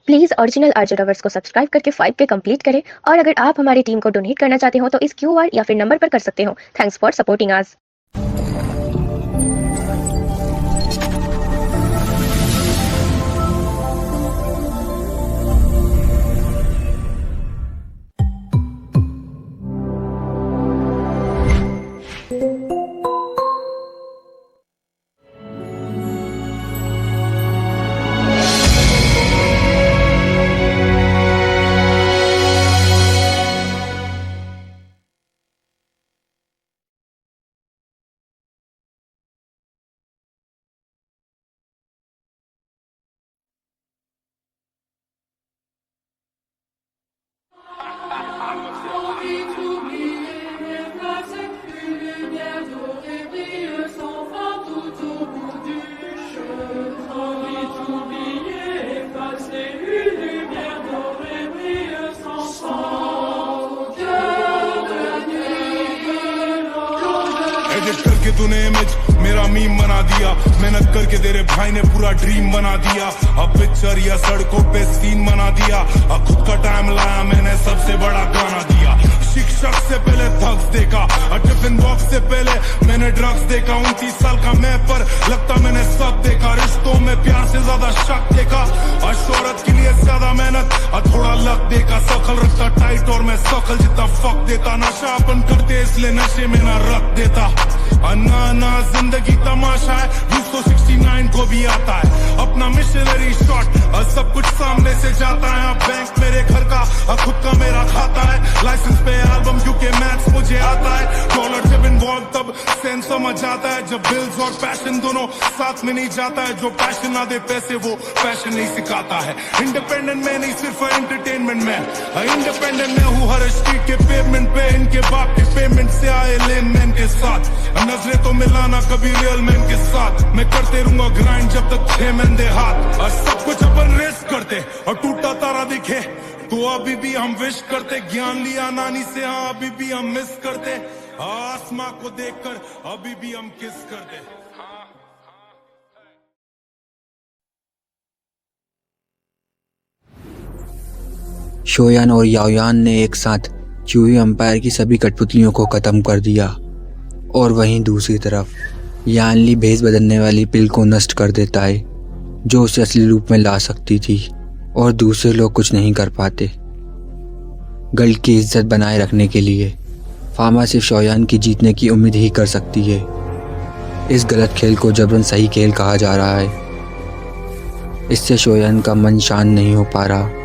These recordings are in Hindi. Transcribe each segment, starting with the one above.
प्लीज़ ओरिजिनल आरजे लवर्स को सब्सक्राइब करके 5K कंप्लीट करें और अगर आप हमारी टीम को डोनेट करना चाहते हो तो इस क्यूआर या फिर नंबर पर कर सकते हो। Thanks for supporting us. Edit करके तूने इमेज मेरा मीम बना दिया, मेहनत करके तेरे भाई ने पूरा ड्रीम बना दिया। अब पिक्चर या सड़कों पे सीन बना दिया, अब खुद का टाइम लाया मैंने सबसे बड़ा गाना दिया। शिक्षक से पहले थग्स देखा, टिफिन बॉक्स से पहले मैंने ड्रग्स देखा। 29 साल का मैं पर लगता मैंने सब देखा, रिश्तों में प्यार से ज्यादा शक देखा, और शोहरत के लिए ज्यादा मेहनत और थोड़ा लक देखा। शकल रखता टाइट और मैं शकल जितना फक देता, नशा अपन करते इसलिए नशे में ना रख देता। ना ना जिंदगी तमाशा है, यूज तो 69 को भी आता है अपना मिशनरी शॉट, और सब कुछ सामने से जाता है। बैंक मेरे घर का और खुद का मेरा खाता है, लाइसेंस पे एल्बम क्योंकि मैथ्स मुझे आता है। डॉलर जब इन्वॉल्व तब सेंस समझ आता है, जब बिल्स और पैशन दोनों साथ में नहीं जाता है। जो पैशन ना दे पैसे वो पैशन नहीं सिखाता है। इंडिपेंडेंट मैं नहीं सिर्फ एंटरटेनमेंट में, इंडिपेंडेंट मैं हूँ हर स्ट्रीट के पेमेंट पे। इनके बाप के पेमेंट से आए लेन मैन के साथ, नजरें तो मिलाना कभी रियल मैन के साथ। मैं करते रहूंगा ग्राइंड जब तक 6 महीने हाथ, और सब कुछ अपन रेस करते और टूटा तारा दिखे तो अभी भी हम विश करते। ज्ञान लिया नानी से, हाँ अभी भी हम मिस करते। आसमां को देखकर अभी भी हम किस करते। शोयान और याओयान ने एक साथ चूही एम्पायर की सभी कठपुतलियों को खत्म कर दिया, और वहीं दूसरी तरफ यानली भेस बदलने वाली पिल को नष्ट कर देता है, जो उसे असली रूप में ला सकती थी, और दूसरे लोग कुछ नहीं कर पाते। गर्ल की इज्जत बनाए रखने के लिए फामा सिर्फ शोयान की जीतने की उम्मीद ही कर सकती है। इस गलत खेल को जबरन सही खेल कहा जा रहा है। इससे शोयान का मन शांत नहीं हो पा रहा।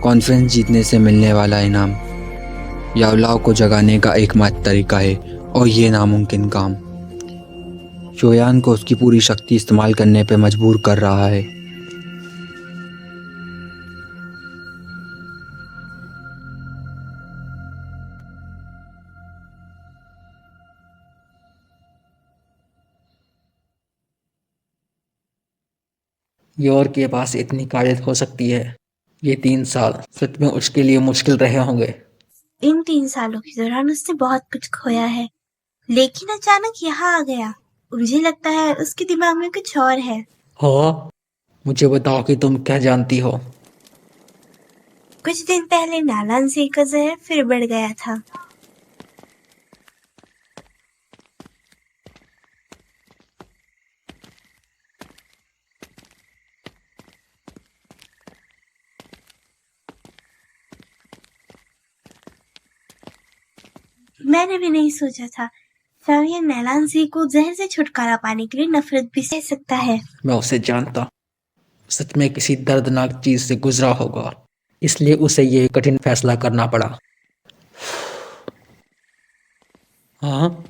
कॉन्फ्रेंस जीतने से मिलने वाला इनाम याओलाओ को जगाने का एकमात्र तरीका है, और ये नामुमकिन काम शोयान को उसकी पूरी शक्ति इस्तेमाल करने पर मजबूर कर रहा है। योर के पास इतनी काबिलियत हो सकती है। ये 3 साल सच में उसके लिए मुश्किल रहे होंगे। इन 3 सालों के दौरान उसने बहुत कुछ खोया है, लेकिन अचानक यहाँ आ गया। मुझे लगता है उसके दिमाग में कुछ और है। हो, मुझे बताओ कि तुम क्या जानती हो। कुछ दिन पहले नालान से का जहर फिर बढ़ गया था। मैंने भी नहीं सोचा था शायद नालान को जहर से छुटकारा पाने के लिए नफरत भी सह सकता है। मैं उसे जानता, सच में किसी दर्दनाक चीज से गुजरा होगा, इसलिए उसे ये कठिन फैसला करना पड़ा। हाँ,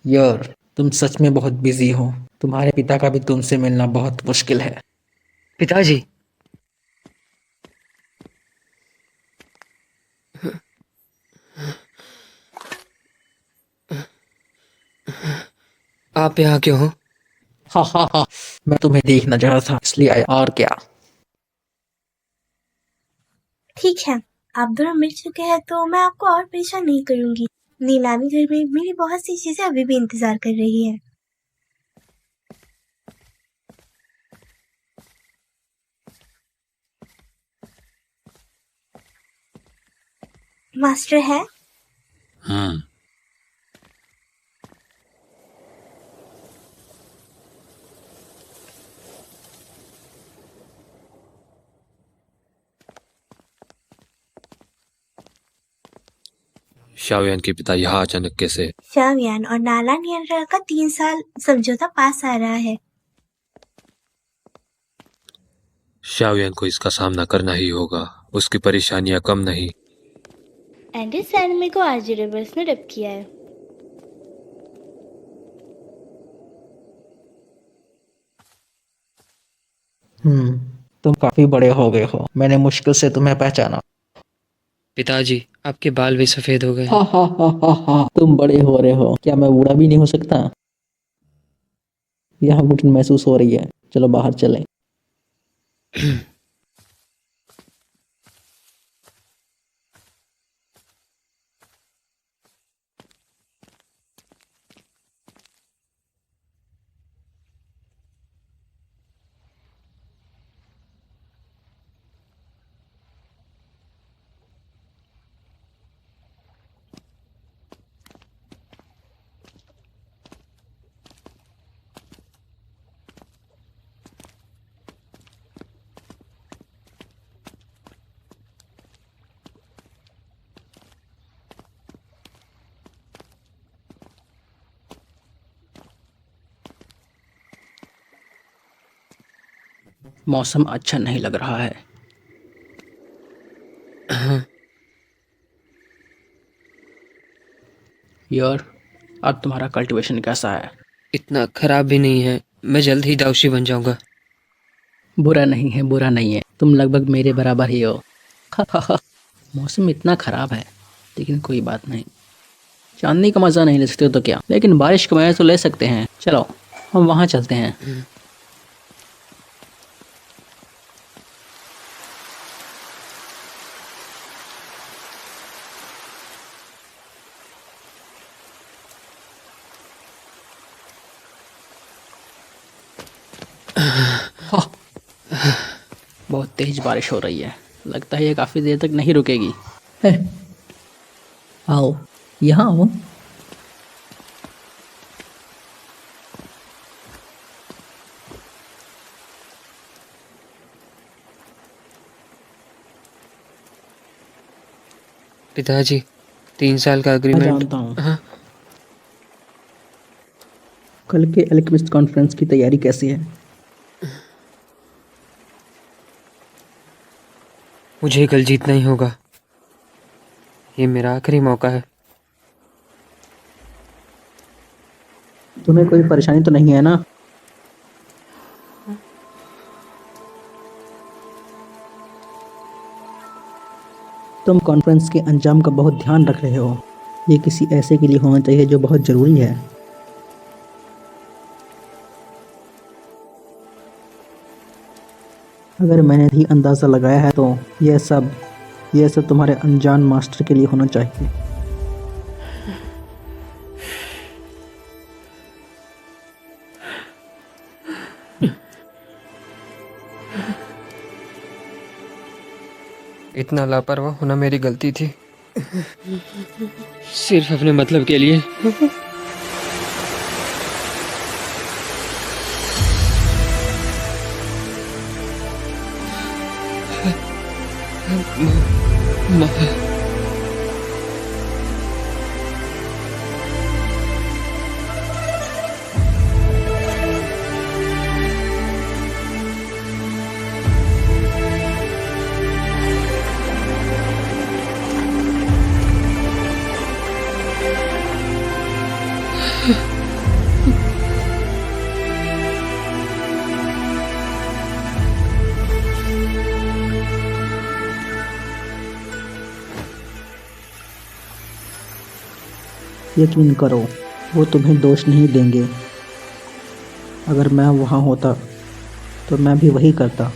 यार तुम सच में बहुत बिजी हो। तुम्हारे पिता का भी तुमसे मिलना बहुत मुश्किल है। पिताजी, आप यहाँ क्यों हो? हा हा हा, मैं तुम्हें देखना चाह रहा था इसलिए आया, और क्या। ठीक है, आप दोनों मिल चुके हैं तो मैं आपको और परेशान नहीं करूंगी। नीलामी घर में मेरी बहुत सी चीजें अभी भी इंतजार कर रही है। मास्टर है? शाओयान के पिता यहाँ अचानक कैसे? शाओयान और नाला नियंत्रण का 3 साल समझौता पास आ रहा है। शाओयान को इसका सामना करना ही होगा, उसकी परेशानियां कम नहीं। एंडी सैनमे को आरजी रिवर्स ने रिप किया है। तुम काफी बड़े हो गए हो, मैंने मुश्किल से तुम्हें पहचाना। पिताजी, आपके बाल भी सफेद हो गए। हा हा हा हा हा, तुम बड़े हो रहे हो, क्या मैं बूढ़ा भी नहीं हो सकता? यहाँ घुटन महसूस हो रही है, चलो बाहर चलें। मौसम अच्छा नहीं लग रहा है। यार, अब तुम्हारा कल्टीवेशन कैसा है? इतना खराब भी नहीं है, मैं जल्द ही दाउशी बन जाऊंगा। बुरा नहीं है, बुरा नहीं है, तुम लगभग मेरे बराबर ही हो। मौसम इतना खराब है, लेकिन कोई बात नहीं। चांदनी का मज़ा नहीं ले सकते तो क्या, लेकिन बारिश का मज़ा तो ले सकते हैं। चलो हम वहाँ चलते हैं। बहुत तेज बारिश हो रही है, लगता है ये काफ़ी देर तक नहीं रुकेगी। आओ, यहाँ आओ। पिताजी, 3 साल का मैं अग्रीमेंट। जानता हूँ। कल के एल्केमिस्ट कॉन्फ्रेंस की तैयारी कैसी है? मुझे कल जीतना ही होगा, ये मेरा आखिरी मौका है। तुम्हें कोई परेशानी तो नहीं है ना? तुम कॉन्फ्रेंस के अंजाम का बहुत ध्यान रख रहे हो। ये किसी ऐसे के लिए होना चाहिए जो बहुत ज़रूरी है। अगर मैंने भी अंदाज़ा लगाया है तो यह सब तुम्हारे अनजान मास्टर के लिए होना चाहिए। इतना लापरवाह होना मेरी गलती थी, सिर्फ अपने मतलब के लिए। यकीन करो, वो तुम्हें दोष नहीं देंगे। अगर मैं वहाँ होता तो मैं भी वही करता।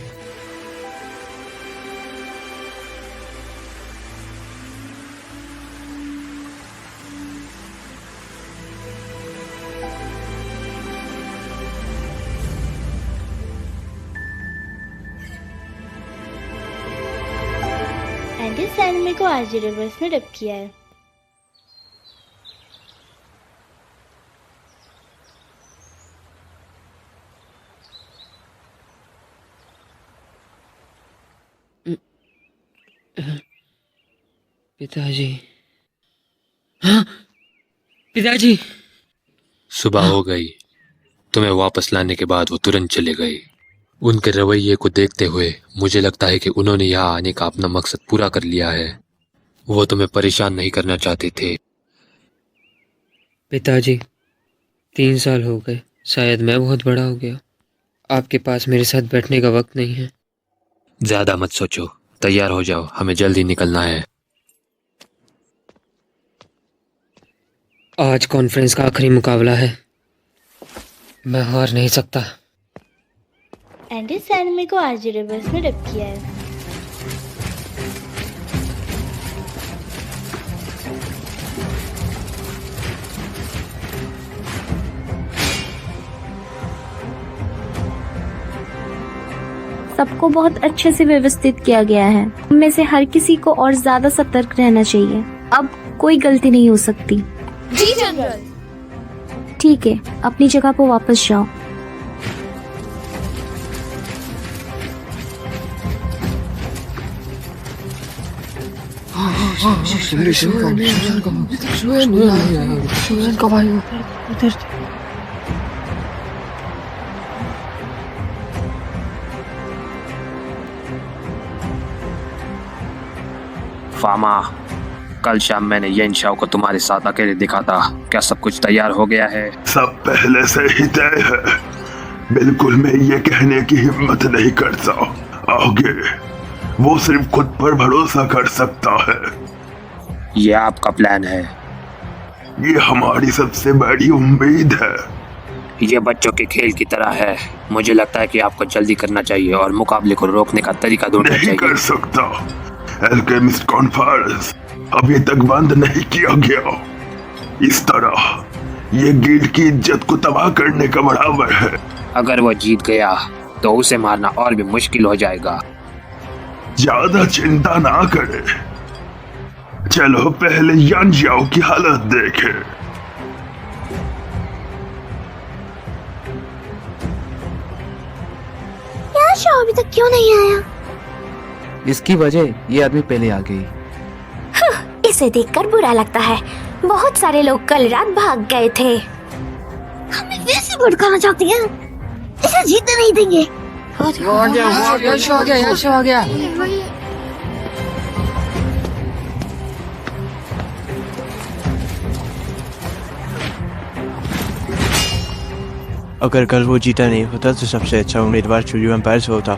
एंड इस एनिमे को आरजे रिवर्स ने डब किया है। पिताजी, हाँ पिताजी। सुबह हो गई। तुम्हें वापस लाने के बाद वो तुरंत चले गए। उनके रवैये को देखते हुए मुझे लगता है कि उन्होंने यहाँ आने का अपना मकसद पूरा कर लिया है। वो तुम्हें परेशान नहीं करना चाहते थे। पिताजी, 3 साल हो गए, शायद मैं बहुत बड़ा हो गया। आपके पास मेरे साथ बैठने का वक्त नहीं है। ज्यादा मत सोचो, तैयार हो जाओ, हमें जल्दी निकलना है। आज कॉन्फ्रेंस का आखिरी मुकाबला है, मैं हार नहीं सकता। एंड इस एनिमे को आरजे रिवर्स ने डब किया है। सबको बहुत अच्छे से व्यवस्थित किया गया है। हम में से हर किसी को और ज्यादा सतर्क रहना चाहिए। अब कोई गलती नहीं हो सकती। जी जनरल। ठीक है, अपनी जगह पर वापस जाओ। फामा, कल शाम मैंने येन शाओ को तुम्हारे साथ अकेले देखा था। क्या सब कुछ तैयार हो गया है? सब पहले से ही तय है। बिल्कुल मैं ये कहने की हिम्मत नहीं करता। आगे वो सिर्फ खुद पर भरोसा कर सकता है। ये आपका प्लान है? ये हमारी सबसे बड़ी उम्मीद है। ये बच्चों के खेल की तरह है। मुझे लगता है कि आपको जल्दी करना चाहिए और मुकाबले को रोकने का तरीका ढूंढना नहीं चाहिए। कर सकता। एल्केमिस्ट कॉन्फ्रेंस अभी तक बंद नहीं किया गया। इस तरह ये गिल्ड की इज्जत को तबाह करने का बराबर है। अगर वो जीत गया तो उसे मारना और भी मुश्किल हो जाएगा। ज्यादा चिंता ना करे। चलो पहले यान जाओ की हालत देखे। यार शाओ अभी तक क्यों नहीं आया? इसकी वजह ये आदमी पहले आ गई। इसे देखकर बुरा लगता है। बहुत सारे लोग कल रात भाग गए थे। हमें वैसे भड़काना चाहती हैं। इसे जीतने नहीं देंगे। आ गया। अगर कल वो जीता नहीं होता तो सबसे अच्छा उम्मीदवार चूयू एम्पायर होता।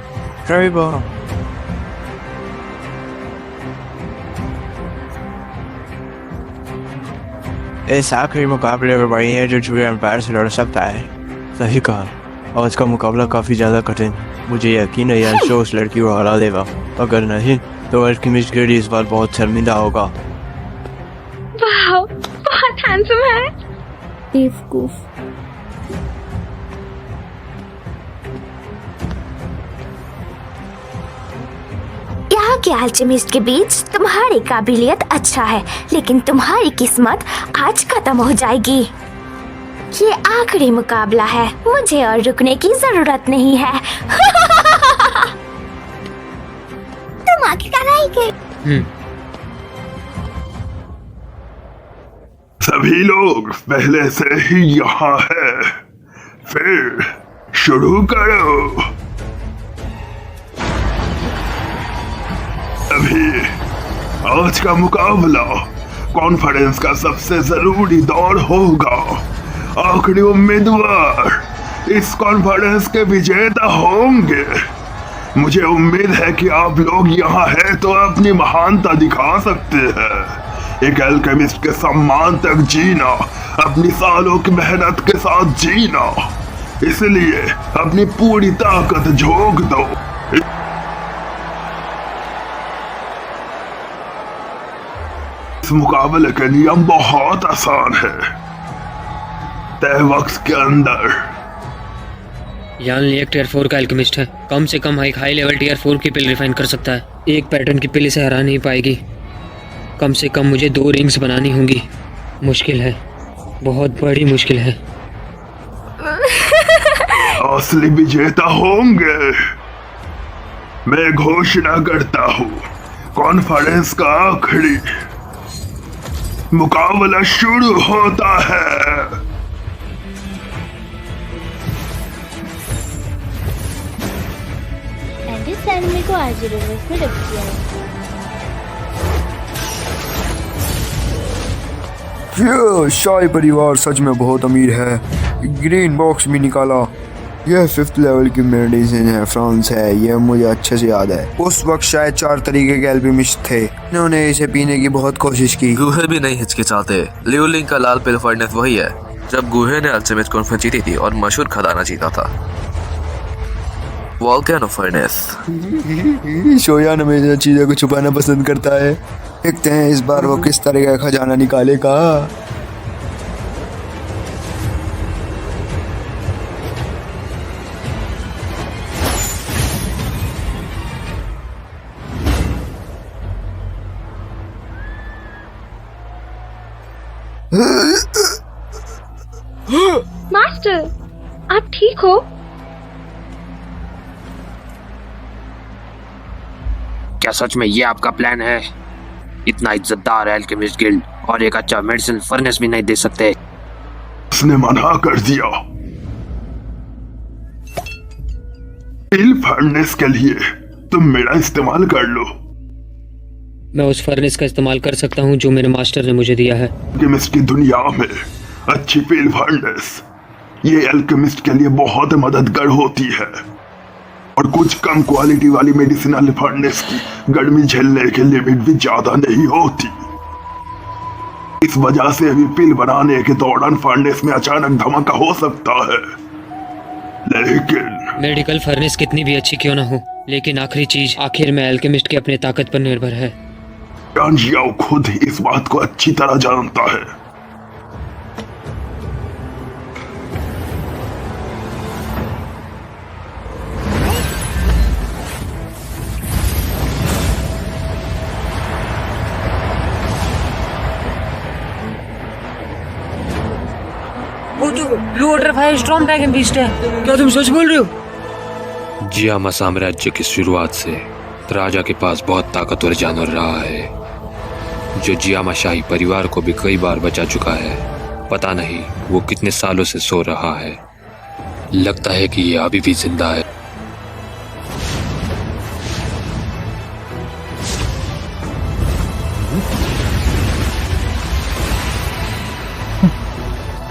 इस आखिरी मुकाबले में वही है जो चूयू एम्पायर से लड़ सकता है। सही कहा। आज का मुकाबला काफी ज्यादा कठिन। मुझे यकीन है यार शो उस लड़की को हरा देगा। अगर नहीं तो अल्केमिस्ट गिल्ड इस बार बहुत शर्मिंदा होगा। वाह, बहुत हैंडसम है। बेवकूफ। यहाँ के अल्केमिस्ट के बीच तुम्हारी काबिलियत अच्छा है, लेकिन तुम्हारी किस्मत आज खत्म हो जाएगी। ये आखिरी मुकाबला है, मुझे और रुकने की जरूरत नहीं है। तुम आखिरकार आई गए। सभी लोग पहले से ही यहाँ है। फिर शुरू करो। अभी आज का मुकाबला कॉन्फ्रेंस का सबसे जरूरी दौर होगा। आखिरी उम्मीदवार इस कॉन्फ्रेंस के विजेता होंगे। मुझे उम्मीद है कि आप लोग यहाँ हैं तो अपनी महानता दिखा सकते हैं। एक अल्केमिस्ट के सम्मान तक जीना, अपनी सालों की मेहनत के साथ जीना, इसलिए अपनी पूरी ताकत झोंक दो। इस मुकाबले के नियम बहुत आसान है। तय वक्त के अंदर यान एक टियर 4 का अल्केमिस्ट है। कम से कम एक हाई लेवल टियर 4 की पिल रिफाइन कर सकता है। एक पैटर्न की पिल इसे हरा नहीं पाएगी। कम से कम मुझे 2 रिंग्स बनानी होंगी। मुश्किल है, बहुत बड़ी मुश्किल है। असली विजेता होंगे। मैं घोषणा करता हूँ, कॉन्फ्रेंस का आखिरी मुकाबला शुरू होता है। एंड इस एनिमे को आज रिवर्स में डब किया है। ये शाही परिवार सच में बहुत अमीर है। ग्रीन बॉक्स भी निकाला। यह 5th लेवल की मेडिसिन है, फ्रांस है, यह मुझे अच्छे से याद है। उस वक्त शायद 4 तरीके के एल्केमिस्ट थे, इन्होंने इसे पीने की बहुत कोशिश की। गुहे भी नहीं हिचकिचाते। लियोलिंग का लाल पिल फर्नेस वही है जब गुहे ने अल्टीमेट कॉन्फ्रेंस जीती थी और मशहूर खजाना जीता था। Volcano furnace. शोयान हमेशा चीजों को छुपाना पसंद करता है। देखते हैं इस बार वो किस तरह का खजाना निकालेगा। मास्टर, आप ठीक हो? क्या सच में ये आपका प्लान है? इतना इज्जतदार एल्केमिस्ट गिल्ड और एक अच्छा मेडिसिन फर्नेस भी नहीं दे सकते। उसने मना कर दिया। पिल फर्नेस के लिए तुम मेरा इस्तेमाल कर लो। मैं उस फर्नेस का इस्तेमाल कर सकता हूँ जो मेरे मास्टर ने मुझे दिया है। एल्केमिस्ट की दुनिया में अच्छी पिल फर्नेस ये एल्केमिस्ट के लिए बहुत मददगार होती है, और कुछ कम क्वालिटी वाली मेडिसिनल फर्नेस की गर्मी झेलने की लिमिट भी ज्यादा नहीं होती। इस वजह से भी पिल बनाने के दौरान फर्नेस में अचानक धमाका हो सकता है। लेकिन मेडिकल फर्नेस कितनी भी अच्छी क्यों ना हो, लेकिन आखिरी चीज आखिर में एल्केमिस्ट के अपने ताकत पर निर्भर है। जियाओ खुद इस बात को अच्छी तरह जानता है। वो तो blue water fire storm dragon beast है। क्या तुम सच बोल रहे हो? जियामा साम्राज्य की शुरुआत से राजा के पास बहुत ताकतवर जानवर रहा है, जो जियामा शाही परिवार को भी कई बार बचा चुका है। पता नहीं वो कितने सालों से सो रहा है। लगता है कि ये अभी भी जिंदा है।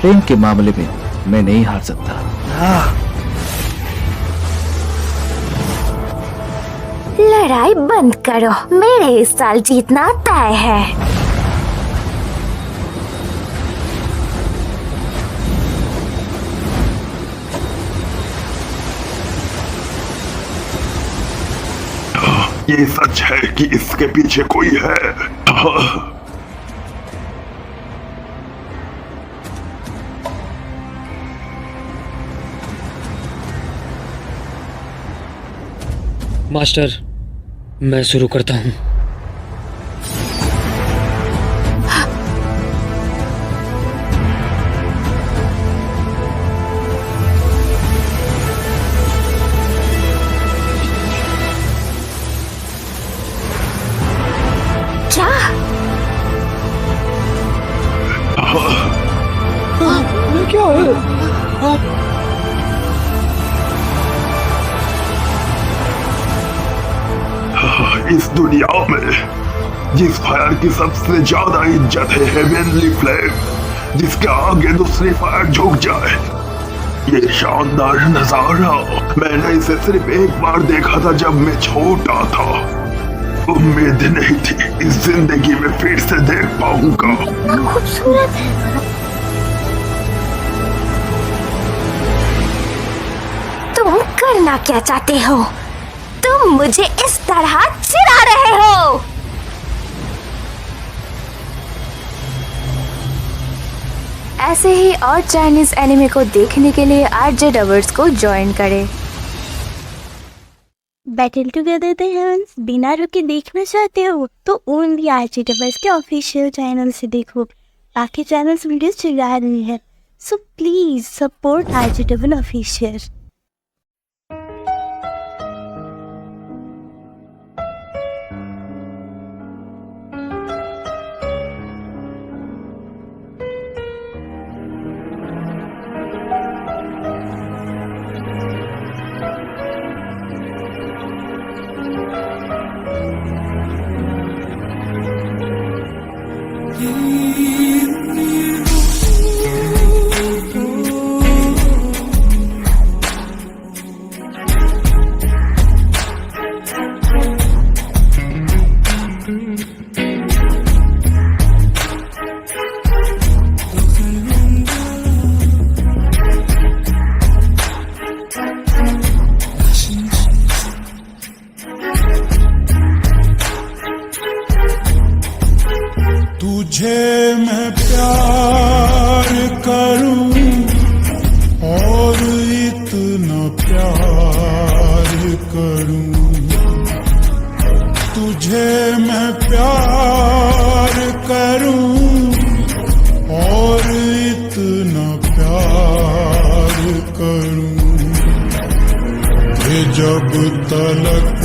प्रेम के मामले में मैं नहीं हार सकता। लड़ाई बंद करो, मेरे इस साल जीतना तय है। ये सच है कि इसके पीछे कोई है। मास्टर, मैं शुरू करता हूँ। क्या है? इस दुनिया में जिस फायर की सबसे ज्यादा इज्जत है हेवनली फ्लेम, जिसके आगे दूसरी फायर झुक जाए। ये शानदार नजारा मैंने इसे सिर्फ एक बार देखा था जब मैं छोटा था। उम्मीद नहीं थी इस जिंदगी में फिर से देख पाऊंगा। खूबसूरत है। तुम करना क्या चाहते हो? तुम मुझे इस तरह चिढ़ा रहे हो। ऐसे ही और चाइनीज एनिमे को देखने के लिए RJ डबर्स को ज्वाइन करें। बैटल टुगेदर द हेवंस बिना रुके देखना चाहते हो तो ओनली आरजीडब्ल्यूएस के ऑफिशियल चैनल से देखो। बाकी चैनल्स वीडियोस चला रही है, सो प्लीज सपोर्ट आरजीडब्ल्यू ऑफिशियल। तुझे मैं प्यार करूं और इतना प्यार करूं, तुझे मैं प्यार करूं और इतना प्यार करूं कि जब तलक